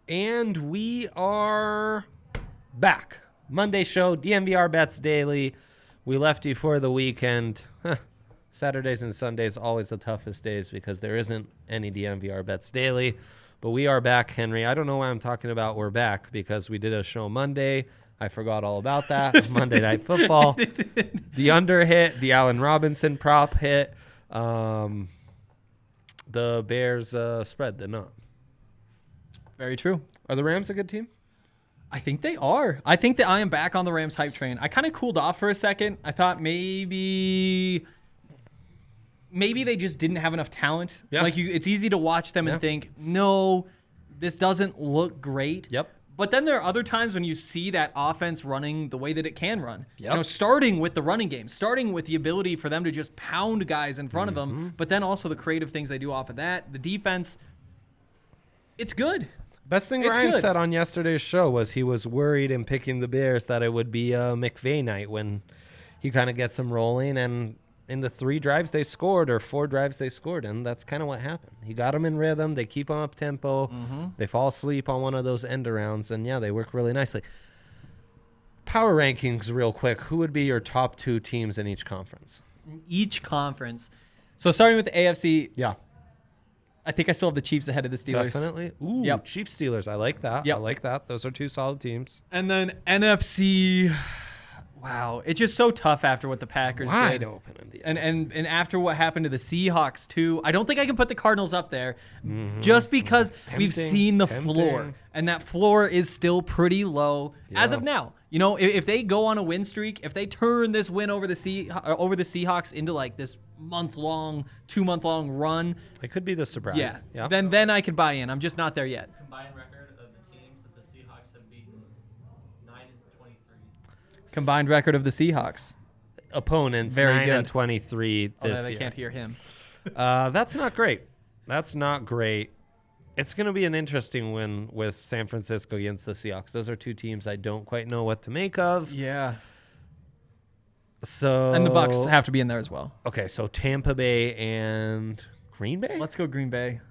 And we are back. Monday show, DNVR Bets Daily. We left you for the weekend. Saturdays and Sundays always the toughest days because there isn't any DNVR Bets Daily. But we are back, Henry. I don't know why I'm talking about we're back because we did a show Monday. I forgot all about that. Monday Night Football. The under hit, the Allen Robinson prop hit. The Bears spread did not. Very true. Are the Rams a good team? I think they are. I think that I am back on the Rams hype train. I kind of cooled off for a second. I thought maybe they just didn't have enough talent. Yeah. Like it's easy to watch them and think, no, this doesn't look great. Yep. But then there are other times when you see that offense running the way that it can run. Yep. You know, starting with the running game, starting with the ability for them to just pound guys in front of them, but then also the creative things they do off of that. The defense, it's good. Best thing Ryan said on yesterday's show was he was worried in picking the Bears that it would be a McVay night when he kind of gets them rolling. And in the 3 drives they scored or 4 drives they scored, and that's kind of what happened. He got them in rhythm. They keep them up tempo. They fall asleep on one of those end arounds, and, yeah, they work really nicely. Power rankings real quick. Who would be your top 2 teams in each conference? Each conference. So starting with the AFC. Yeah. I think I still have the Chiefs ahead of the Steelers. Definitely. Ooh, yep. Chiefs, Steelers. I like that. Yep. I like that. Those are 2 solid teams. And then NFC. Wow. It's just so tough after what the Packers Wide did. open in the And after what happened to the Seahawks, too. I don't think I can put the Cardinals up there just because we've seen the floor. And that floor is still pretty low as of now. You know, if they go on a win streak, if they turn this win over the Seahawks into like this month-long, 2-month-long run. It could be the surprise. Yeah. Then I could buy in. I'm just not there yet. Combined record of the teams that the Seahawks have beaten, 9-23. Combined record of the Seahawks. Opponents, Very 9-23 this I year. can't hear him. That's not great. That's not great. It's going to be an interesting win with San Francisco against the Seahawks. Those are 2 teams I don't quite know what to make of. Yeah. So And the Bucs have to be in there as well. Okay, so Tampa Bay and Green Bay? Let's go Green Bay.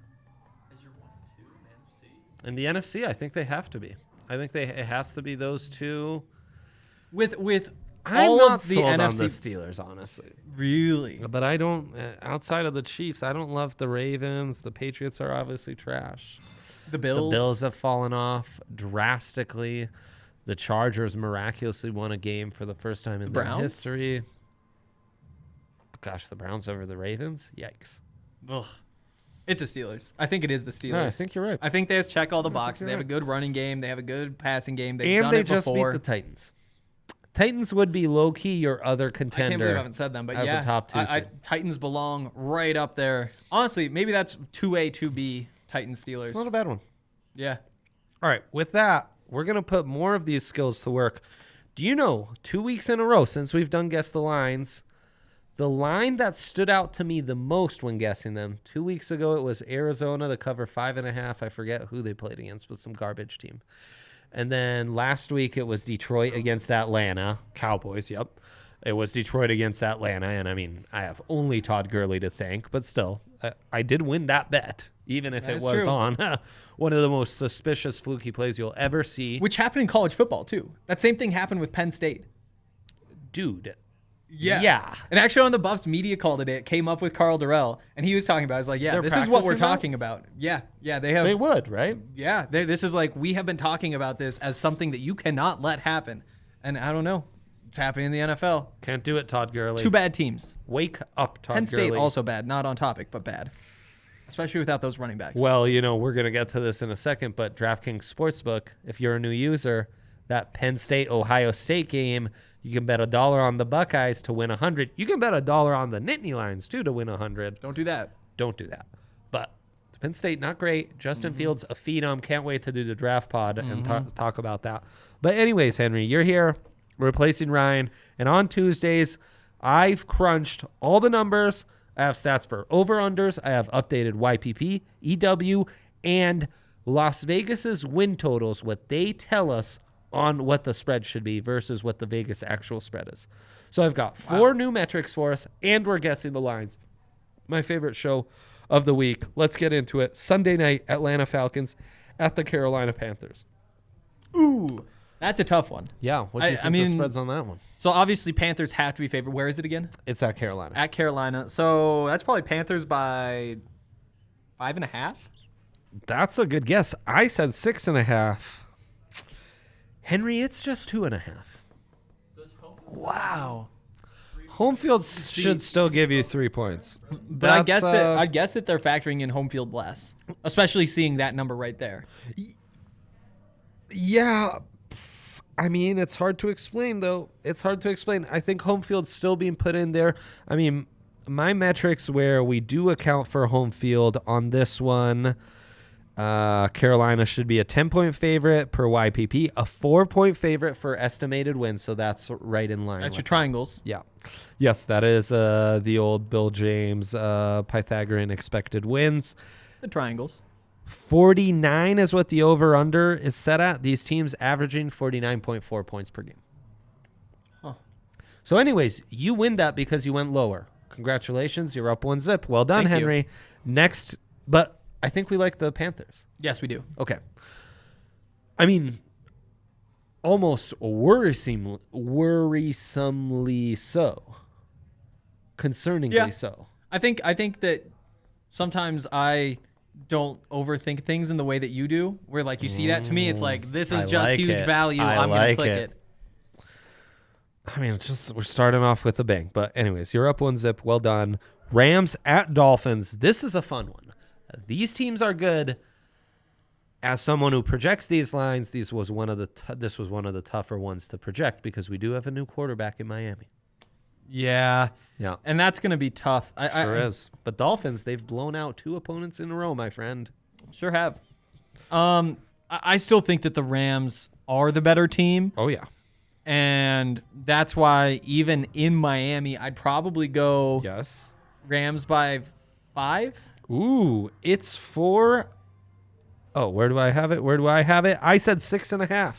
Is your 1 and 2 in NFC? In the NFC, I think they have to be. I think it has to be those 2. With I'm all not of the sold NFC on the Steelers, honestly. Really? But I don't, outside of the Chiefs, I don't love the Ravens. The Patriots are obviously trash. The Bills. The Bills have fallen off drastically. The Chargers miraculously won a game for the first time in their history. Gosh, the Browns over the Ravens? Yikes. Ugh. It's the Steelers. I think it is the Steelers. No, I think you're right. I think they just check all the boxes. They have a good running game. They have a good passing game. They've and done they it just before. beat the Titans. Titans would be low-key your other contender. I can't believe I haven't said them, but as yeah, a top 2 seed. Titans belong right up there. Honestly, maybe that's 2A, 2B, Titans, Steelers. It's not a bad one. Yeah. All right, with that, we're going to put more of these skills to work. Do you know, 2 weeks in a row since we've done Guess the Lines, the line that stood out to me the most when guessing them, 2 weeks ago it was Arizona to cover 5.5. I forget who they played against, but some garbage team. And then last week it was Detroit against Atlanta. Cowboys, yep. It was Detroit against Atlanta. And, I mean, I have only Todd Gurley to thank. But still, I did win that bet, even if it was on one of the most suspicious, fluky plays you'll ever see. Which happened in college football, too. That same thing happened with Penn State. Dude. Yeah. And actually on the Buffs media call today, it came up with Carl Durrell, and he was talking about it. I was like, yeah, this is what we're talking about. Yeah, they have. They would, right? Yeah, this is like, we have been talking about this as something that you cannot let happen. And I don't know. It's happening in the NFL. Can't do it, Todd Gurley. 2 bad teams. Wake up, Todd Penn Gurley. State also bad. Not on topic, but bad. Especially without those running backs. Well, you know, we're going to get to this in a second, but DraftKings Sportsbook, if you're a new user, that Penn State-Ohio State game, you can bet $1 on the Buckeyes to win 100. You can bet $1 on the Nittany Lions, too, to win 100. Don't do that. Don't do that. But Penn State, not great. Justin Fields, a phenom. Can't wait to do the draft pod and talk about that. But anyways, Henry, you're here replacing Ryan. And on Tuesdays, I've crunched all the numbers. I have stats for over-unders. I have updated YPP, EW, and Las Vegas's win totals, what they tell us on what the spread should be versus what the Vegas actual spread is. So I've got 4 new metrics for us, and we're guessing the lines. My favorite show of the week. Let's get into it. Sunday night, Atlanta Falcons at the Carolina Panthers. Ooh, that's a tough one. Yeah, what do you think the spread's on that one? So obviously Panthers have to be favored. Where is it again? It's at Carolina. At Carolina. So that's probably Panthers by 5.5. That's a good guess. I said 6.5. Henry, it's just 2.5. Wow. Home field should still give you 3 points. But I guess that they're factoring in home field less, especially seeing that number right there. Yeah. I mean, it's hard to explain, though. It's hard to explain. I think home field's still being put in there. I mean, my metrics where we do account for home field on this one, Carolina should be a 10-point favorite per YPP, a 4-point favorite for estimated wins, so that's right in line. That's your triangles. Yeah. Yes, that is the old Bill James Pythagorean expected wins. The triangles. 49 is what the over-under is set at. These teams averaging 49.4 points per game. Huh. So anyways, you win that because you went lower. Congratulations. You're up 1-0. Well done, Thank you. Henry. Next, but I think we like the Panthers. Yes, we do. Okay. I mean, almost worrisomely so. Concerningly so. I think that sometimes I don't overthink things in the way that you do, where like you see that to me, it's like, this is I just like huge it. value. I I'm going to like click it. it. I mean, we're starting off with a bang. But anyways, you're up 1-0. Well done. Rams at Dolphins. This is a fun one. These teams are good. As someone who projects these lines, this was one of the tougher ones to project because we do have a new quarterback in Miami. Yeah. Yeah. And that's going to be tough. Sure is. But Dolphins, they've blown out 2 opponents in a row, my friend. Sure have. I still think that the Rams are the better team. Oh, yeah. And that's why even in Miami, I'd probably go Yes. Rams by 5. Ooh, it's 4. Oh, where do I have it? I said 6.5.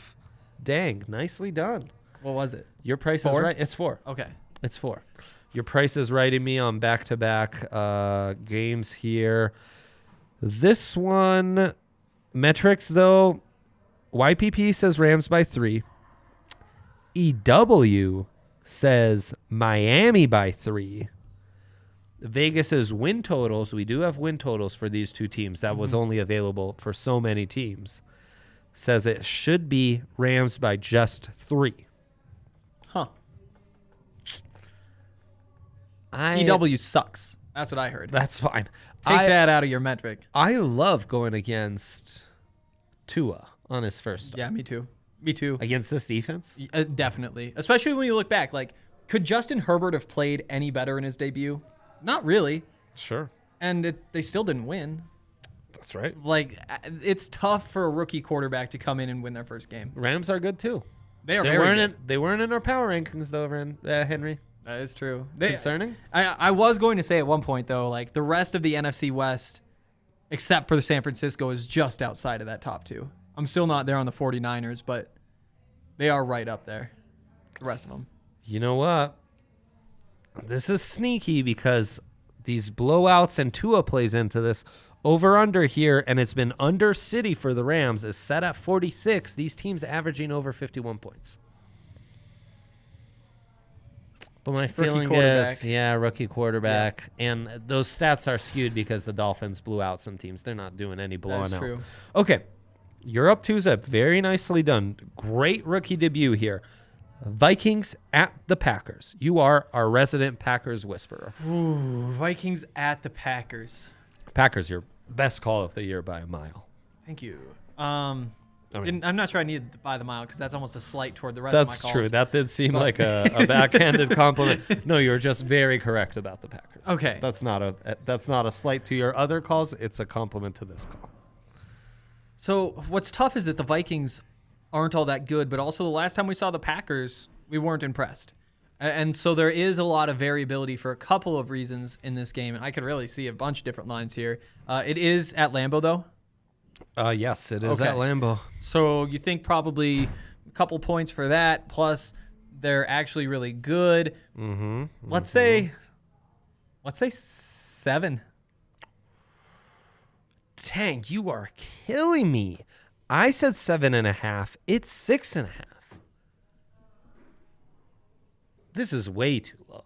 Dang, nicely done. What was it? Your price 4? is right. It's 4. Okay. It's 4. Your price is righting me on back-to-back games here. This one, metrics, though, YPP says Rams by 3. EW says Miami by 3. Vegas's win totals, we do have win totals for these two teams. That was only available for so many teams. Says it should be Rams by just 3. Huh. EW sucks. That's what I heard. That's fine. Take that out of your metric. I love going against Tua on his first start. Yeah, me too. Me too. Against this defense? Definitely. Especially when you look back. Like, could Justin Herbert have played any better in his debut? Not really. Sure. And they still didn't win. That's right. Like, it's tough for a rookie quarterback to come in and win their first game. Rams are good, too. They are very good. They weren't in our power rankings, though, Henry. That is true. Concerning? I was going to say at one point, though, like, the rest of the NFC West, except for the San Francisco, is just outside of that top 2. I'm still not there on the 49ers, but they are right up there. The rest of them. You know what? This is sneaky because these blowouts and Tua plays into this. Over-under here, and it's been under City for the Rams, is set at 46. These teams averaging over 51 points. But my feeling is, rookie quarterback. Yeah. And those stats are skewed because the Dolphins blew out some teams. They're not doing any blowing out. That's true. Okay. You're up 2-0. Very nicely done. Great rookie debut here. Vikings at the Packers. You are our resident Packers whisperer. Ooh, Vikings at the Packers. Packers, your best call of the year by a mile. Thank you. I'm not sure I needed to buy the mile because that's almost a slight toward the rest of my calls. That's true. That did seem like a backhanded compliment. No, you're just very correct about the Packers. Okay. That's not a slight to your other calls. It's a compliment to this call. So what's tough is that the Vikings aren't all that good, but also the last time we saw the Packers, we weren't impressed. And so there is a lot of variability for a couple of reasons in this game, and I could really see a bunch of different lines here. It is at Lambeau, though? Yes, it is at Lambeau. So you think probably a couple points for that, plus they're actually really good. Let's say 7. Dang, you are killing me. I said 7.5. It's 6.5. This is way too low.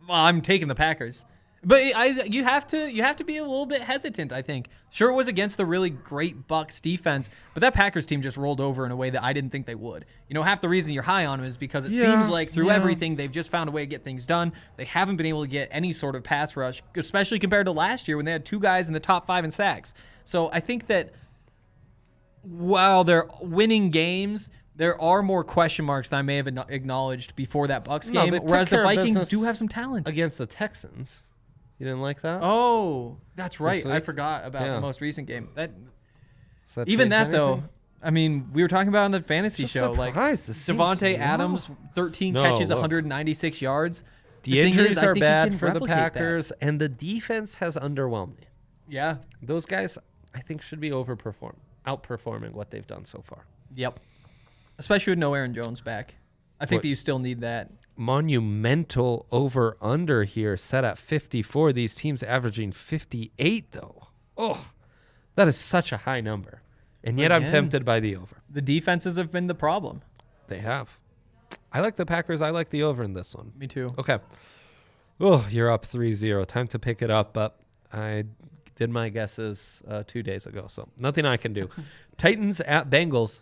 Well, I'm taking the Packers. But you have to be a little bit hesitant, I think. Sure, it was against the really great Bucs defense, but that Packers team just rolled over in a way that I didn't think they would. You know, half the reason you're high on them is because it seems like through everything, they've just found a way to get things done. They haven't been able to get any sort of pass rush, especially compared to last year when they had 2 guys in the top 5 in sacks. So I think that while they're winning games, there are more question marks than I may have acknowledged before that Bucs game, whereas the Vikings do have some talent. Against the Texans. You didn't like that? Oh, that's right. I forgot about the most recent game. Even that, though, I mean, we were talking about on the fantasy show. Like Devontae Adams, 13 catches, 196 yards. The injuries are bad for the Packers, and the defense has underwhelmed me. Yeah. Those guys, I think, should be outperforming what they've done so far. Yep. Especially with no Aaron Jones back. I think that you still need that. Monumental over-under here set at 54. These teams averaging 58, though. Oh, that is such a high number. And yet I'm tempted by the over. The defenses have been the problem. They have. I like the Packers. I like the over in this one. Me too. Okay. Oh, you're up 3-0. Time to pick it up, but I did my guesses 2 days ago, so nothing I can do. Titans at Bengals.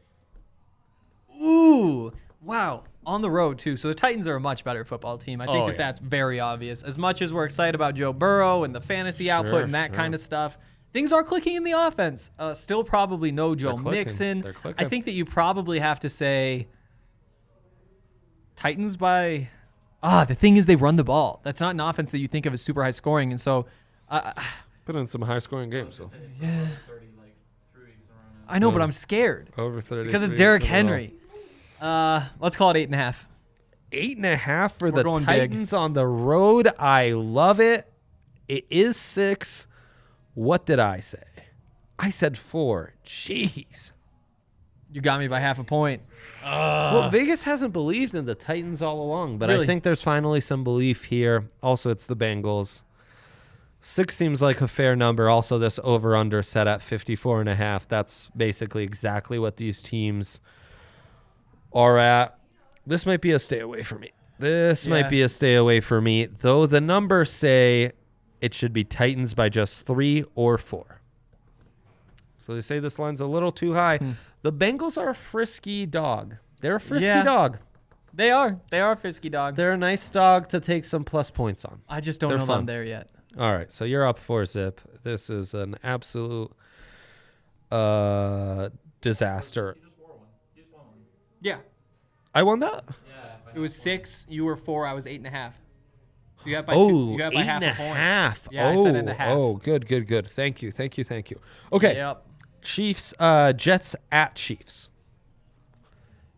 Ooh, wow. On the road, too. So the Titans are a much better football team. I think that's very obvious. As much as we're excited about Joe Burrow and the fantasy output and that kind of stuff, things are clicking in the offense. Still probably no Joe Mixon. I think that you probably have to say Titans by... the thing is they run the ball. That's not an offense that you think of as super high scoring. And so... Been in some high-scoring games, so. Yeah. I know, but I'm scared. Over 30. Because it's Derrick Henry. Let's call it 8.5. 8.5 for the Titans on the road. I love it. It is 6. What did I say? I said 4. Jeez. You got me by half a point. Well, Vegas hasn't believed in the Titans all along, but I think there's finally some belief here. Also, it's the Bengals. 6 seems like a fair number. Also, this over-under set at 54.5. That's basically exactly what these teams are at. This might be a stay away for me. Though the numbers say it should be Titans by just 3 or 4. So they say this line's a little too high. The Bengals are a frisky dog. They're a frisky dog. They are. They are a frisky dog. They're a nice dog to take some plus points on. I just don't know them there yet. All right, so you're up 4-zip. This is an absolute disaster. You just won one. Yeah. I won that? Yeah. It was 6. You were 4. I was 8.5. So you got by you got by half a point. Half. Yeah, I said 8.5. Oh, good. Thank you. Okay. Yep. Chiefs, Jets at Chiefs.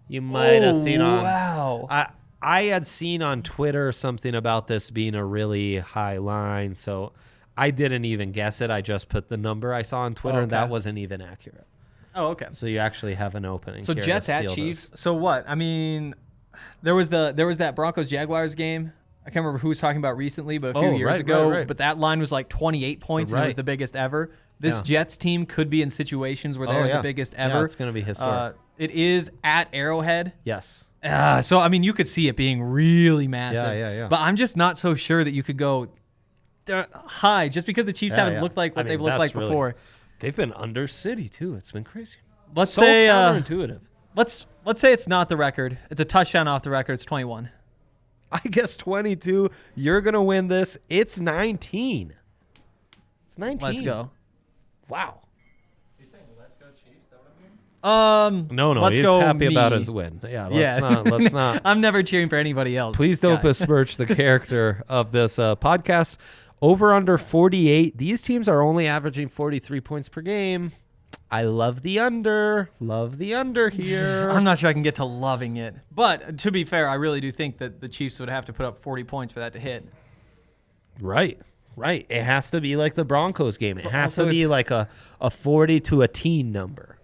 You might have seen on. Wow. I had seen on Twitter something about this being a really high line, so I didn't even guess it. I just put the number I saw on Twitter, and that wasn't even accurate. Oh, okay. So you actually have an opening. So here Jets at Chiefs. So what? I mean, there was that Broncos Jaguars game. I can't remember who was talking about recently, but a few years ago. Right. But that line was like 28 points, and it was the biggest ever. This Jets team could be in situations where they're the biggest ever. Yeah, it's going to be historic. It is at Arrowhead. Yes. So, I mean, you could see it being really massive. Yeah. But I'm just not so sure that you could go high just because the Chiefs haven't looked like what they've looked like before. They've been under City, too. It's been crazy. Let's say counterintuitive. Let's say it's not the record. It's a touchdown off the record. It's 21. I guess 22. You're going to win this. It's 19. It's 19. Let's go. Wow. He's saying, let's go Chiefs. That what I mean? No, let's he's go happy me. about his win. Let's not. I'm never cheering for anybody else. Please don't besmirch the character of this podcast. Over under 48. These teams are only averaging 43 points per game. I love the under. Love the under here. I'm not sure I can get to loving it. But to be fair, I really do think that the Chiefs would have to put up 40 points for that to hit. Right. It has to be like the Broncos game. It has to be like a 40 to a teen number.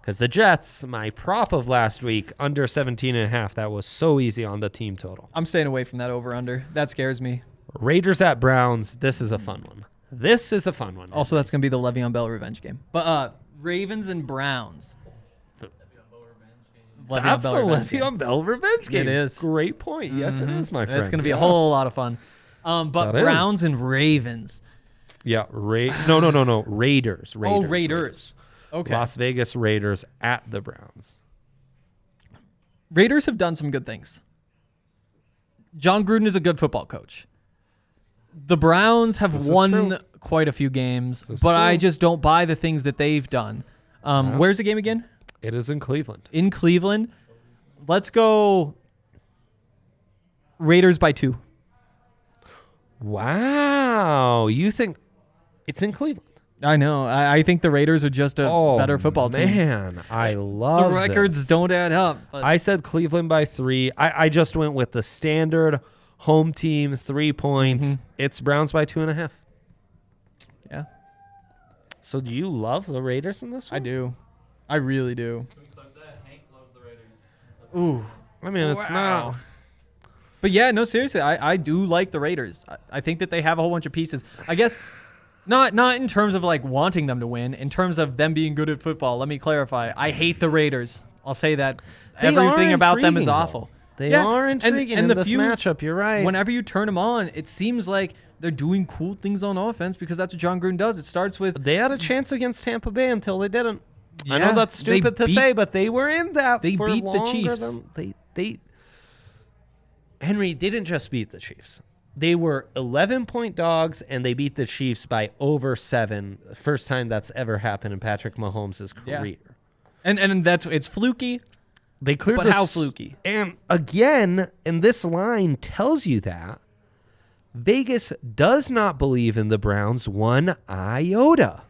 Because the Jets, my prop of last week, under 17.5, that was so easy on the team total. I'm staying away from that over-under. That scares me. Raiders at Browns. This is a fun one. Also, that's going to be the Le'Veon Bell revenge game. But Ravens and Browns. That's the Le'Veon Bell revenge game. It is. Great point. Yes, it is, my friend. That's going to be a whole lot of fun. But That Browns is. and Ravens. Yeah. No. Raiders. Oh, Raiders. Okay. Las Vegas Raiders at the Browns. Raiders have done some good things. John Gruden is a good football coach. The Browns have This is won true. quite a few games, This is but I true. just don't buy the things that they've done. Where's the game again? It is in Cleveland. In Cleveland. Let's go Raiders by 2. Wow. You think it's in Cleveland? I know. I think the Raiders are just a better football team. Man, I love The records this. don't add up. But I said Cleveland by 3. I just went with the standard home team 3 points. It's Browns by 2.5. yeah, So do you love the Raiders in this one? I do. I really do. Clip that. Hank loves the Raiders. Ooh. I mean, it's not. But yeah, no, seriously, I do like the Raiders. I think that they have a whole bunch of pieces. I guess not in terms of like wanting them to win. In terms of them being good at football, let me clarify. I hate the Raiders. I'll say that. They Everything are about them is intriguing, awful. though. They Yeah, are intriguing in the this matchup. You're right. Whenever you turn them on, it seems like they're doing cool things on offense because that's what John Gruden does. It starts with They had a chance against Tampa Bay until they didn't. I Yeah, know that's they stupid to beat- say, but they were in that. they for beat the longer Chiefs. than- They Henry didn't just beat the Chiefs. They were 11-point dogs, and they beat the Chiefs by over 7. First time that's ever happened in Patrick Mahomes' Yeah. career. and it's fluky. They cleared But the how fluky? And again, and this line tells you that Vegas does not believe in the Browns 1 iota.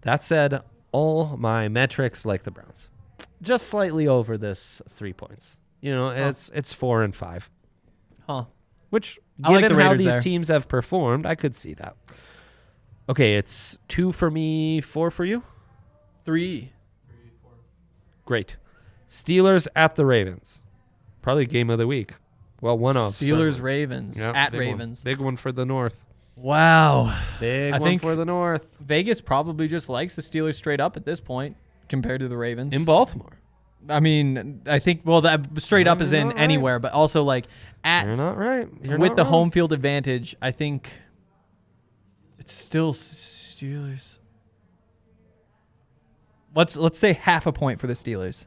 That said, all my metrics like the Browns. Just slightly over this 3 points. You know, it's 4 and 5. Huh. Which, I like given the how Raiders these there. teams have performed, I could see that. Okay, it's 2 for me, 4 for you. 3. Great. Steelers at the Ravens. Probably game of the week. Well, one of. Steelers, certainly. Ravens. Yep, At big one. Ravens. Big one for the North. Wow. Big I one think- for the North. Vegas probably just likes the Steelers straight up at this point compared to the Ravens. In Baltimore. I mean, I think, well, that straight up is You're in not right. anywhere, but also like You're not right. You're with not the wrong. home field advantage, I think it's still Steelers. Let's say half a point for the Steelers.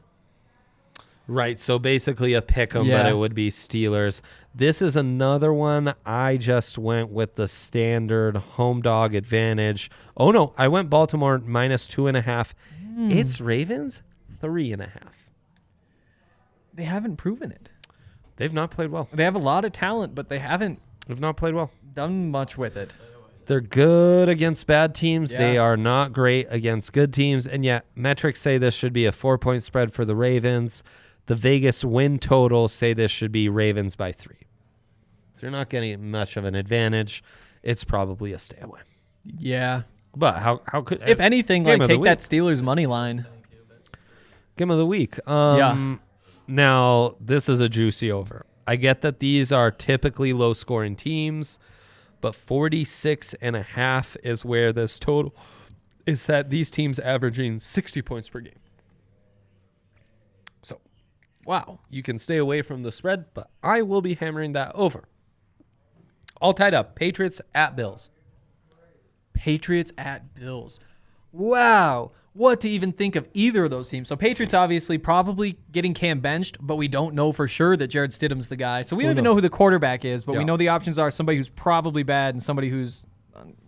Right, so basically a pick 'em, but Yeah. it would be Steelers. This is another one. I just went with the standard home dog advantage. Oh, no, I went Baltimore minus 2.5. It's Ravens 3.5. They haven't proven it. They've not played well. They have a lot of talent, but they haven't They've not played well. done much with it. They're good against bad teams. Yeah. They are not great against good teams. And yet, metrics say this should be a 4-point spread for the Ravens. The Vegas win totals say this should be Ravens by 3. So you're not getting much of an advantage. It's probably a stay away. Yeah. But how could If anything, Game like of the take that week. Steelers money line. Game of the week? Yeah. Now this is a juicy over. I get that these are typically low-scoring teams, but 46.5 is where this total is set. These teams averaging 60 points per game. So Wow. you can stay away from the spread, but I will be hammering that over. All tied up. Patriots at Bills. Patriots at Bills. Wow. What to even think of either of those teams. So Patriots obviously probably getting Cam benched, but we don't know for sure that Jared Stidham's the guy. So we don't even know who the quarterback is, but we Yeah. know the options are somebody who's probably bad and somebody who's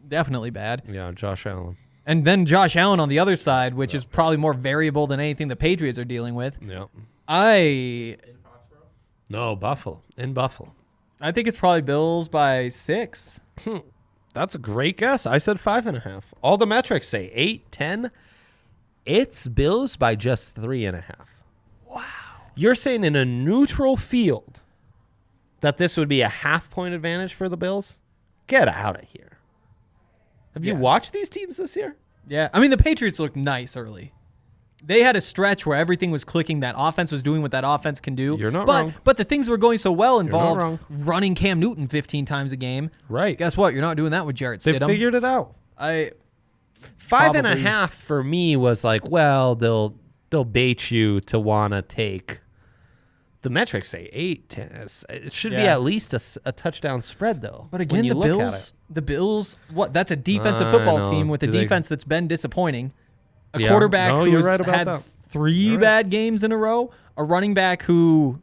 definitely bad. Yeah, Josh Allen. And then Josh Allen on the other side, which is probably more variable than anything the Patriots are dealing with. Yeah. I No, Buffalo. In Buffalo. think it's probably Bills by 6. That's a great guess. I said 5.5. All the metrics say 8, 10. It's Bills by just 3.5. Wow. You're saying in a neutral field that this would be a half-point advantage for the Bills? Get out of here. Have you Yeah. watched these teams this year? Yeah. I mean, the Patriots looked nice early. They had a stretch where everything was clicking. That offense was doing what that offense can do. You're not but, wrong. But the things were going so well not involved wrong. running Cam Newton 15 times a game. Right. Guess what? You're not doing that with Jarrett They Stidham. figured it out. 5.5 Probably. for me was like, well, they'll bait you to want to take. The metrics say 8, 10. It should be Yeah. at least a touchdown spread, though. But when again, you the look at Bills, it. what? That's a defensive I football know. team with a Do they- defense that's been disappointing. A Yeah. quarterback No, you're who's right about had that. 3 You're right. bad games in a row. A running back who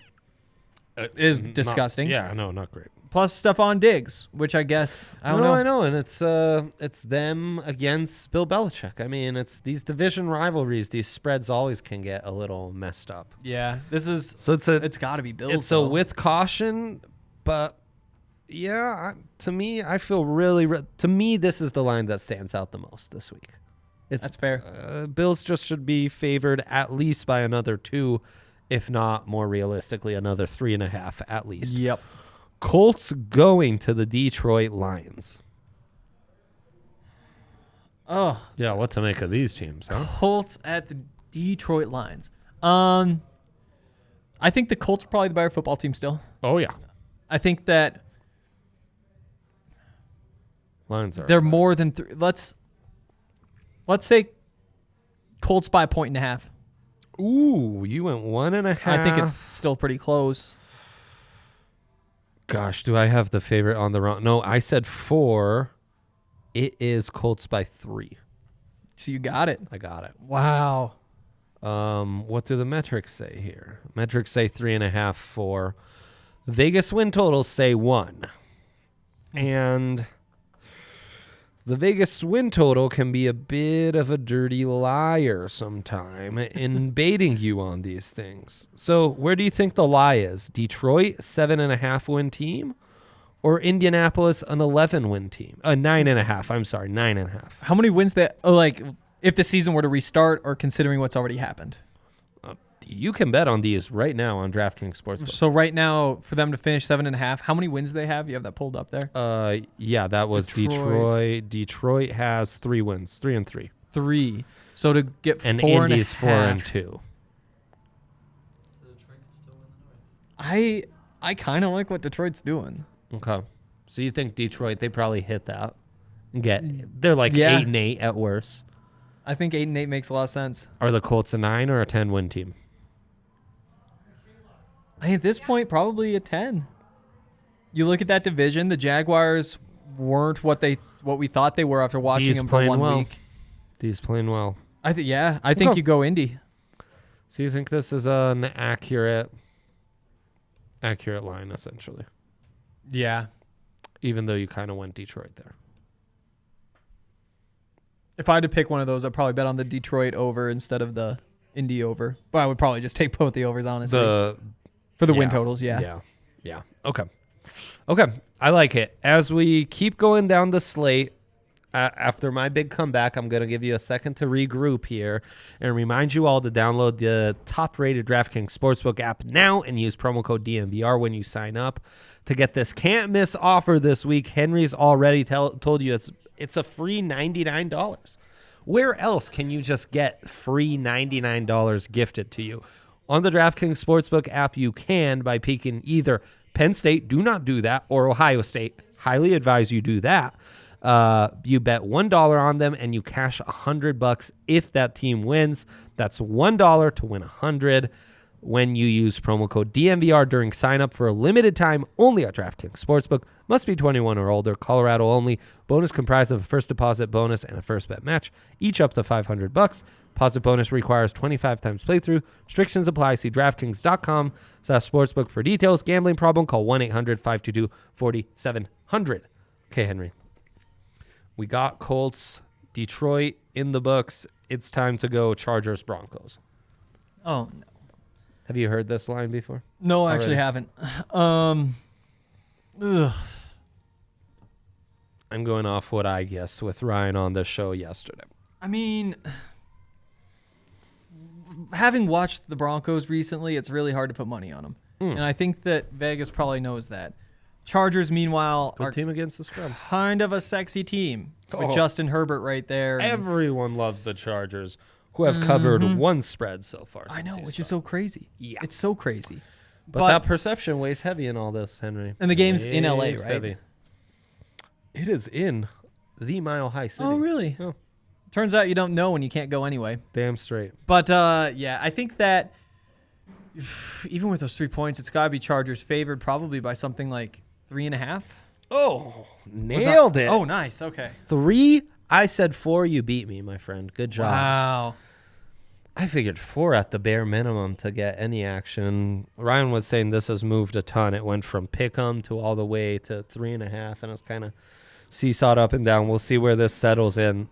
is Not- disgusting. yeah, no, not great. Plus Stephon Diggs, which I guess I don't know. I know, and it's them against Bill Belichick. I mean, it's these division rivalries. These spreads always can get a little messed up. Yeah, this is. So It's got to be Bills. It's a though. with caution, but yeah, to me, I feel to me, this is the line that stands out the most this week. That's fair. Bills just should be favored at least by another 2, if not more realistically, another 3.5 at least. Yep. Colts going to the Detroit Lions. Oh, Yeah, what to make of these teams, huh? Colts at the Detroit Lions. I think the Colts are probably the better football team still. Oh yeah, I think that Lions are. they're more than 3. Let's say Colts by 1.5. Ooh, you went 1.5. I think it's still pretty close. Gosh, do I have the favorite on the wrong? No, I said 4. It is Colts by 3. So you got it. I got it. Wow. What do the metrics say here? Metrics say 3.5, 4. Vegas win totals say 1. And the Vegas win total can be a bit of a dirty liar sometime in baiting you on these things. So where do you think the lie is? Detroit, 7.5 win team? Or Indianapolis, an 11 win team? 9.5. I'm sorry, 9.5. How many wins that? Oh, like if the season were to restart, or considering what's already happened. You can bet on these right now on DraftKings Sportsbook. So right now, for them to finish 7.5, how many wins do they have? You have that pulled up there. Yeah, that was Detroit. Detroit has 3 wins, 3 and 3. 3. So to get And 4.5. Indy's 4 and 2. So Detroit can still win the North. I kind of like what Detroit's doing. Okay, so you think Detroit? They probably hit that. They're like Yeah. 8-8 at worst. I think 8-8 makes a lot of sense. Are the Colts a 9 or a 10 win team? At this point, probably a 10. You look at that division, the Jaguars weren't what we thought they were after watching D's them for playing 1 well. week. D's playing well. I think Okay. you go Indy. So you think this is an accurate line essentially, Yeah. even though you kind of went Detroit there. If I had to pick one of those, I'd probably bet on the Detroit over instead of the Indy over. But I would probably just take both the overs, honestly. For the win totals, yeah. Yeah. Okay. I like it. As we keep going down the slate, after my big comeback, I'm going to give you a second to regroup here and remind you all to download the top-rated DraftKings Sportsbook app now and use promo code DNVR when you sign up to get this can't-miss offer this week. Henry's already told you it's a free $99. Where else can you just get free $99 gifted to you? On the DraftKings Sportsbook app, you can by picking either Penn State, do not do that, or Ohio State. Highly advise you do that. You bet $1 on them and you cash $100 if that team wins. That's $1 to win $100 when you use promo code DNVR during sign up for a limited time only at DraftKings Sportsbook. Must be 21 or older. Colorado only. Bonus comprised of a first deposit bonus and a first bet match, each up to $500. Deposit bonus requires 25 times playthrough. Restrictions apply. See DraftKings.com/sportsbook for details. Gambling problem? Call 1-800-522-4700. Okay, Henry. We got Colts, Detroit in the books. It's time to go Chargers, Broncos. Oh, no. Have you heard this line before? No, I actually haven't. Ugh. I'm going off what I guessed with Ryan on the show yesterday. I mean, having watched the Broncos recently, it's really hard to put money on them. And I think that Vegas probably knows that. Chargers, meanwhile, Good are team against the spread. kind of a sexy team with Oh. Justin Herbert right there. and- Everyone loves the Chargers, who have covered one spread so far. I since know, he which is started. so crazy. Yeah. It's so crazy. But that perception weighs heavy in all this, Henry. And the game's in LA, Weighs right? heavy. It is in the Mile High City. Oh, really? Yeah. Turns out you don't know when you can't go anyway. Damn straight. But, yeah, I think that even with those 3 points, it's got to be Chargers favored probably by something like 3.5. Oh, nailed it. Oh, nice. Okay. 3. I said 4. You beat me, my friend. Good job. Wow. I figured 4 at the bare minimum to get any action. Ryan was saying this has moved a ton. It went from pick'em to all the way to 3.5, and it's kind of seesawed up and down. We'll see where this settles in.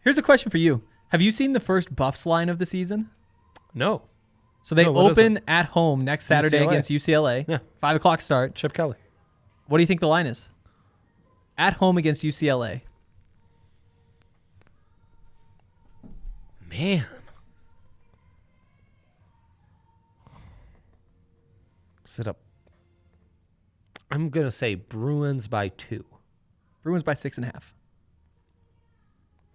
Here's a question for you. Have you seen the first Buffs line of the season? No. So they No, what is open at home next Saturday UCLA. against UCLA. Yeah. 5 o'clock start. Chip Kelly. What do you think the line is? At home against UCLA. Man. Sit up. I'm going to say Bruins by 2. Bruins by 6.5.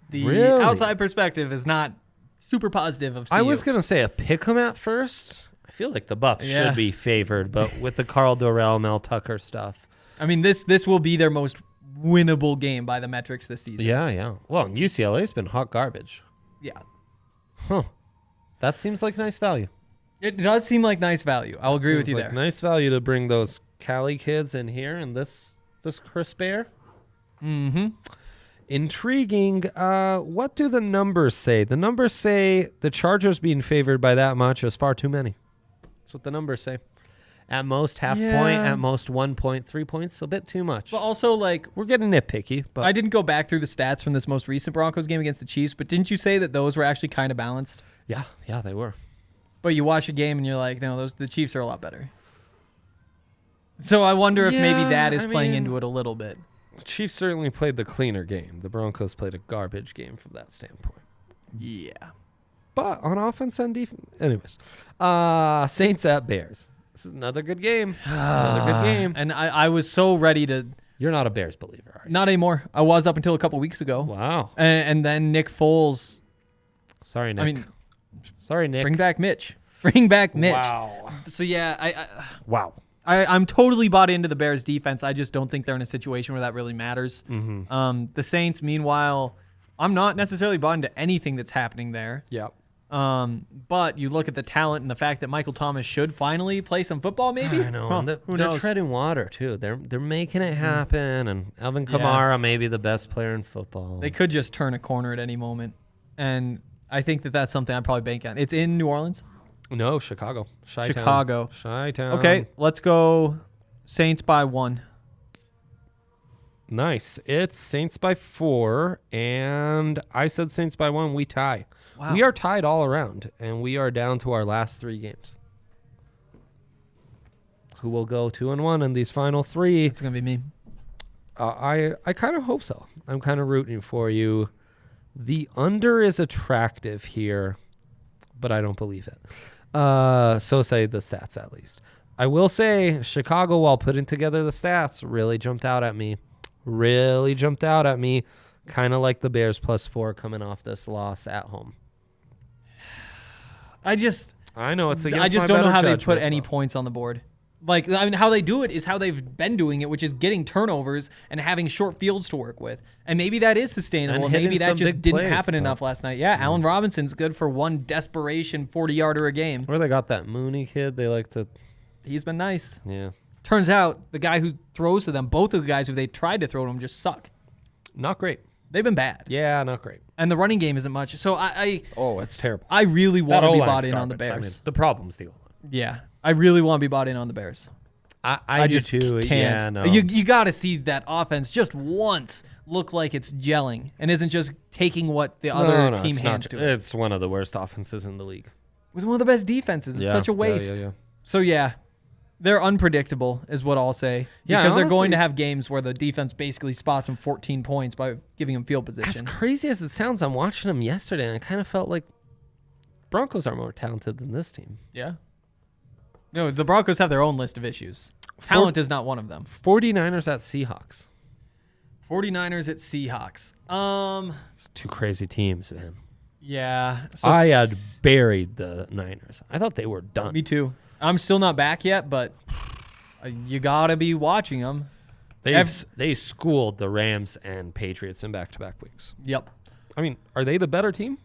The Really? outside perspective is not super positive of CU. I was going to say a pick'em at first. I feel like the Buffs Yeah. should be favored, but with the Carl Dorrell, Mel Tucker stuff. I mean, this will be their most winnable game by the metrics this season. Yeah. Well, UCLA's been hot garbage. Yeah. Huh. That seems like nice value. It does seem like nice value. I'll agree with Seems you like there. nice value to bring those Cali kids in here and this crisp air. Mm-hmm. Intriguing. What do the numbers say? The numbers say the Chargers being favored by that much is far too many. That's what the numbers say. At most, half point. Yeah. At most, 1 point. 3 points. A bit too much. But also, like, We're getting nitpicky. But I didn't go back through the stats from this most recent Broncos game against the Chiefs, but didn't you say that those were actually kind of balanced? yeah, they were. But you watch a game and you're like, no, the Chiefs are a lot better. So I wonder if maybe Yeah, that is I playing mean- into it a little bit. The Chiefs certainly played the cleaner game. The Broncos played a garbage game from that standpoint. Yeah. But on offense and defense. Anyways. Saints at Bears. This is another good game. Another good game. And I was so ready to... You're not a Bears believer, are you? Not anymore. I was up until a couple weeks ago. Wow. And then Nick Foles... Sorry, Nick. I mean, sorry, Nick. bring back Mitch. Bring back Mitch. Wow. So, yeah, Wow. I'm totally bought into the Bears defense. I just don't think they're in a situation where that really matters. Mm-hmm. The Saints, meanwhile, I'm not necessarily bought into anything that's happening there. Yep. But you look at the talent and the fact that Michael Thomas should finally play some football, maybe. I know. Huh, And who they're knows? treading water, too. They're making it happen. And Alvin Kamara may be the best player in football. They could just turn a corner at any moment, and I think that that's something I'd probably bank on. It's in New Orleans. No, Chicago. Chi-town. Chicago. Chi-town. Okay, let's go Saints by 1. Nice. It's Saints by 4, and I said Saints by 1. We tie. Wow. We are tied all around, and we are down to our last 3 games. Who will go 2-1 in these final 3? It's gonna be me. I kind of hope so. I'm kind of rooting for you. The under is attractive here, but I don't believe it. So say the stats at least. I will say Chicago, while putting together the stats, really jumped out at me. Kind of like the Bears +4 coming off this loss at home. I know it's against just my don't know better how they put judgment, any but- points on the board. Like, I mean, how they do it is how they've been doing it, which is getting turnovers and having short fields to work with. And maybe that is sustainable. And And maybe hitting that some just big didn't plays, happen but- enough last night. Yeah, Allen Robinson's good for one desperation 40-yarder a game. Or they got that Mooney kid. They like to, He's been nice. yeah. Turns out the guy who throws to them, both of the guys who they tried to throw to him, just suck. Not great. They've been bad. Yeah, not great. And the running game isn't much. So Oh, it's terrible. I really want to be O-line's bought in on the garbage. I Bears. mean, the problem's the O-line. Yeah, I really want to be bought in on the Bears. I do just too. can't. Yeah, no. You got to see that offense just once look like it's gelling and isn't just taking what the other team it's hands not, to it. It's one of the worst offenses in the league. With one of the best defenses. It's Yeah, such a yeah, waste. yeah. So, yeah, they're unpredictable is what I'll say. Yeah, Because they're going honestly- to have games where the defense basically spots them 14 points by giving them field As position. crazy as it sounds, I'm watching them yesterday, and I kind of felt like Broncos are more talented than this team. Yeah. No, the Broncos have their own list of issues. Talent is not one of them. 49ers at Seahawks. 49ers at Seahawks. It's 2 crazy teams, man. Yeah. So I had buried the Niners. I thought they were done. Me too. I'm still not back yet, but you got to be watching them. They schooled the Rams and Patriots in back-to-back weeks. Yep. I mean, are they the better team?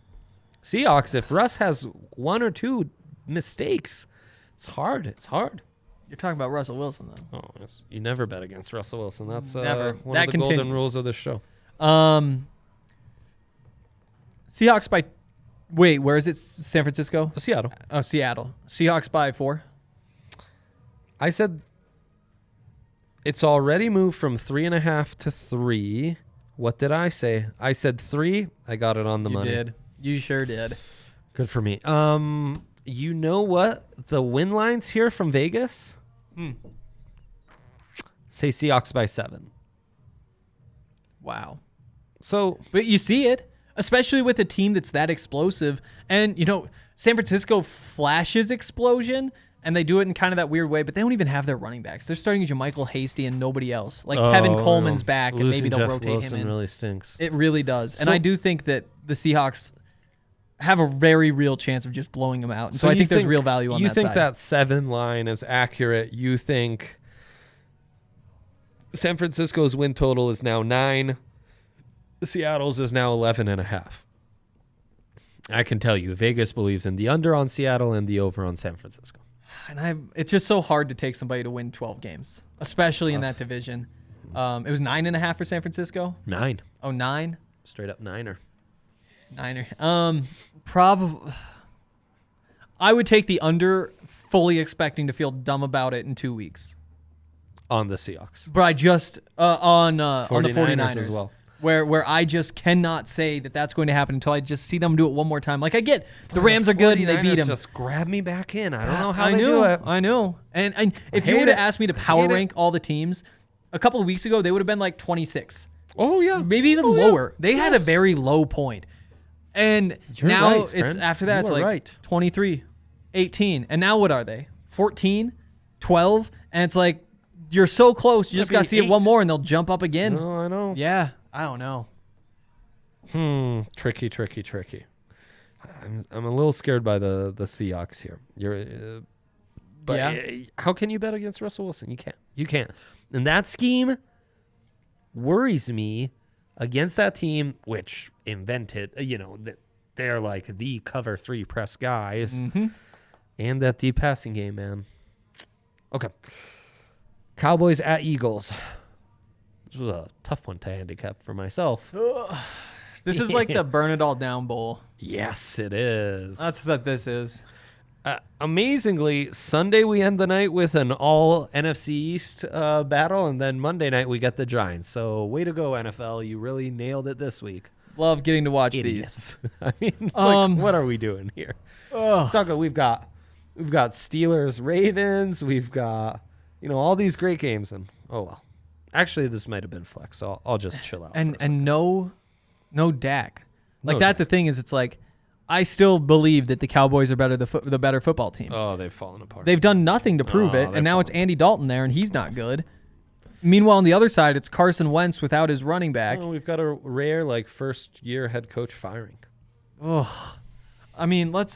Seahawks, if Russ has one or two mistakes, it's hard. It's hard. You're talking about Russell Wilson, though. Oh, you never bet against Russell Wilson. That's Never. one That of the golden continues. rules of this show. Seahawks by... Wait, where is it? San Francisco? Seattle. Oh, Seattle. Seahawks by 4. I said it's already moved from 3.5 to 3. What did I say? I said 3. I got it on the money. You did. You sure did. Good for me. You know what? The win lines here from Vegas? Say Seahawks by 7. Wow. So, But you see it, especially with a team that's that explosive. And, San Francisco flashes explosion, and they do it in kind of that weird way, but they don't even have their running backs. They're starting Jermichael Hasty and nobody else. Like, Tevin Coleman's back, and maybe they'll Jeff rotate Wilson him in. really stinks. It really does. And So- I do think that the Seahawks have a very real chance of just blowing them out. And so I you think there's real value on that You think side. that 7 line is accurate. You think San Francisco's win total is now 9. Seattle's is now 11.5. I can tell you, Vegas believes in the under on Seattle and the over on San Francisco. And it's just so hard to take somebody to win 12 games, especially in that division. It was 9.5 for San Francisco. 9. Oh, 9? Straight up Niner. Probably. I would take the under, fully expecting to feel dumb about it in 2 weeks. On the Seahawks. But I just on the 49ers as well. Where I just cannot say that that's going to happen until I just see them do it one more time. Like I get the Rams are good and they beat them. Just grab me back in. I don't know how I they know, do it. I know. And if you hate would have it. asked me to I power hate it. rank all the teams, a couple of weeks ago they would have been like 26, Oh yeah, maybe even lower. They had a very low point. And You're now right, it's friend. after that You it's are like right. 23, 18. And now what are they? 14, 12, and it's like you're so close. You just got to see it 8. one more and they'll jump up again. No, I know. Yeah, I don't know. Tricky. I'm a little scared by the Seahawks here. But Yeah. How can you bet against Russell Wilson? You can't. And that scheme worries me against that team, which invented, that they're like the cover 3 press guys, and that deep passing game, man. Okay. Cowboys at Eagles. This was a tough one to handicap for myself. This is like the burn it all down bowl. Yes, it is. That's what this is. Amazingly, Sunday we end the night with an all NFC East battle, and then Monday night we get the Giants. So way to go, NFL. You really nailed it this week. Love getting to watch Idiots. I mean, what are we doing here? We've got Steelers, Ravens. We've got, all these great games. And, oh, well. Actually, this might have been flex, so I'll just chill out. And no Dak. Like No that's Dak. the thing is it's like I still believe that the Cowboys are the better football team. Oh, they've fallen apart. They've done nothing to prove it, they've and now it's Andy Dalton there, and he's not good. Meanwhile, on the other side, it's Carson Wentz without his running back. Oh, we've got a rare first-year head coach firing. Ugh. I mean, let's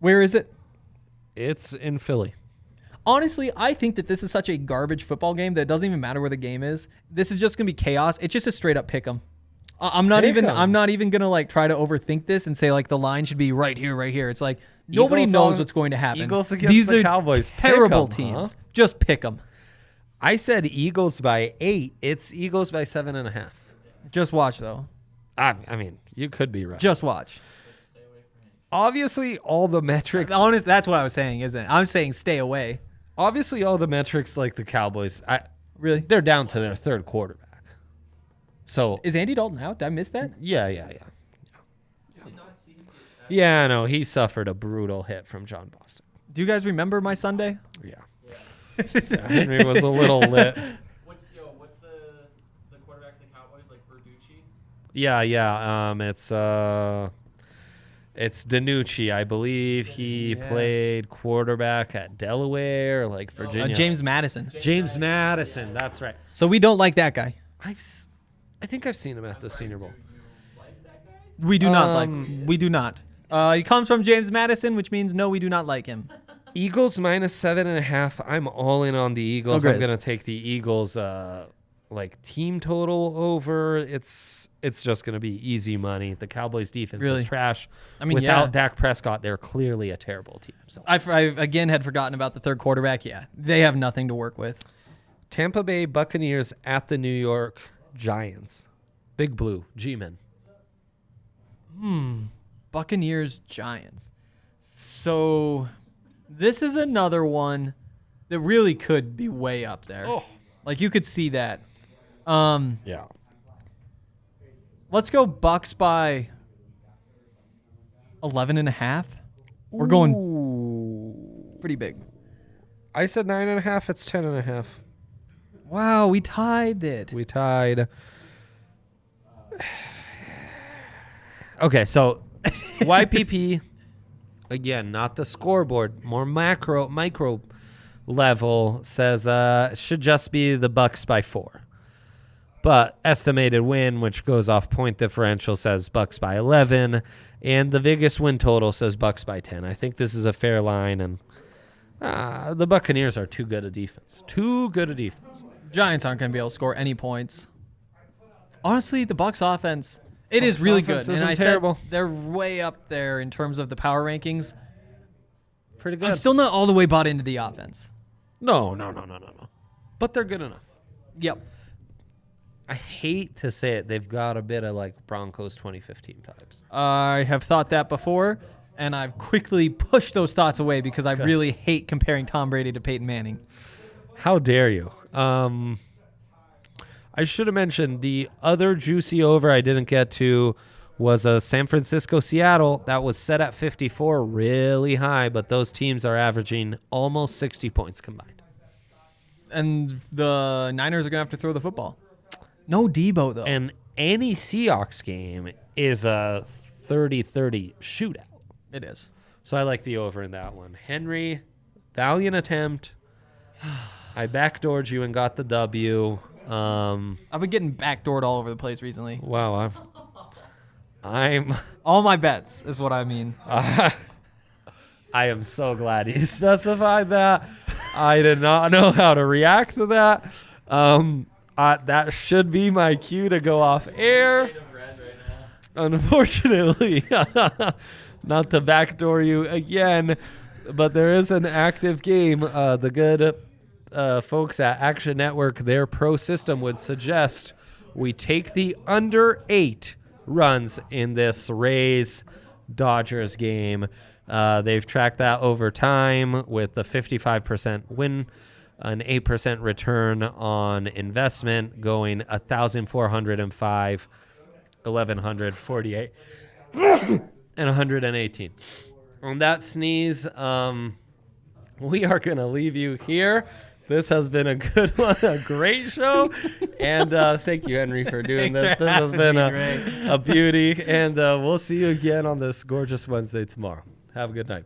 where is it? It's in Philly. Honestly, I think that this is such a garbage football game that it doesn't even matter where the game is. This is just gonna be chaos. It's just a straight up pick 'em. I'm not even gonna try to overthink this and say the line should be right here. It's like nobody Eagles knows on- what's going to happen. Eagles against These the are Cowboys. Pick terrible 'em, teams. huh? Just pick them. I said Eagles by 8. It's Eagles by 7.5. Just watch though. I mean, you could be right. Just watch. Obviously, all the metrics. Honest, that's what I was saying, isn't it? I'm saying stay away. Obviously, all the metrics like the Cowboys. Really? They're down to their third quarterback. So Is Andy Dalton out? Did I miss that? yeah. Yeah, no, he suffered a brutal hit from John Boston. Do you guys remember my Sunday? Yeah. Henry was a little lit. What's the quarterback of the Cowboys, like Verducci? Yeah. It's Danucci, I believe. He played quarterback at Delaware, Virginia. James Madison. James Madison. That's right. So we don't like that guy. I think I've seen him at the Senior Bowl. We do not like. We do not. He comes from James Madison, which means no, we do not like him. Eagles minus 7.5. I'm all in on the Eagles. Oh, I'm Grizz. gonna take the Eagles team total over. It's just gonna be easy money. The Cowboys defense Really? is trash. I mean, without yeah. Dak Prescott, they're clearly a terrible team. So I again had forgotten about the third quarterback. Yeah, they have nothing to work with. Tampa Bay Buccaneers at the New York Giants. Big Blue, G-Men. Buccaneers, Giants. So this is another one that really could be way up there. Oh. Like you could see that. Yeah. Let's go Bucks by 11.5. We're going pretty big. I said 9.5. It's 10.5. Wow, we tied it. We tied. Okay, so YPP, again, not the scoreboard, more micro level, says should just be the Bucks by 4. But estimated win, which goes off point differential, says Bucks by 11. And the Vegas win total says Bucks by 10. I think this is a fair line. And the Buccaneers are too good a defense. Giants aren't going to be able to score any points. Honestly, the Bucks offense, it is really good. offense And I isn't terrible. said they're way up there in terms of the power rankings. Pretty good. I'm still not all the way bought into the offense. No. But they're good enough. Yep. I hate to say it. They've got a bit of like Broncos 2015 vibes. I have thought that before, and I've quickly pushed those thoughts away because I really hate comparing Tom Brady to Peyton Manning. How dare you? I should have mentioned the other juicy over I didn't get to was San Francisco-Seattle. That was set at 54, really high, but those teams are averaging almost 60 points combined. And the Niners are going to have to throw the football. No Debo, though. And any Seahawks game is a 30-30 shootout. It is. So I like the over in that one. Henry, valiant attempt. I backdoored you and got the W. I've been getting backdoored all over the place recently. Wow, I'm All my bets is what I mean. I am so glad you specified that. I did not know how to react to that. That should be my cue to go off air. Unfortunately, not to backdoor you again, but there is an active game. The good folks at Action Network, their pro system would suggest we take the under 8 runs in this Rays Dodgers game. They've tracked that over time with a 55% win, an 8% return on investment, going 1,405, 1,148, and 118. On that sneeze, we are going to leave you here. This has been a good one, a great show. And thank you, Henry, for doing this. This has been a beauty. And we'll see you again on this gorgeous Wednesday tomorrow. Have a good night.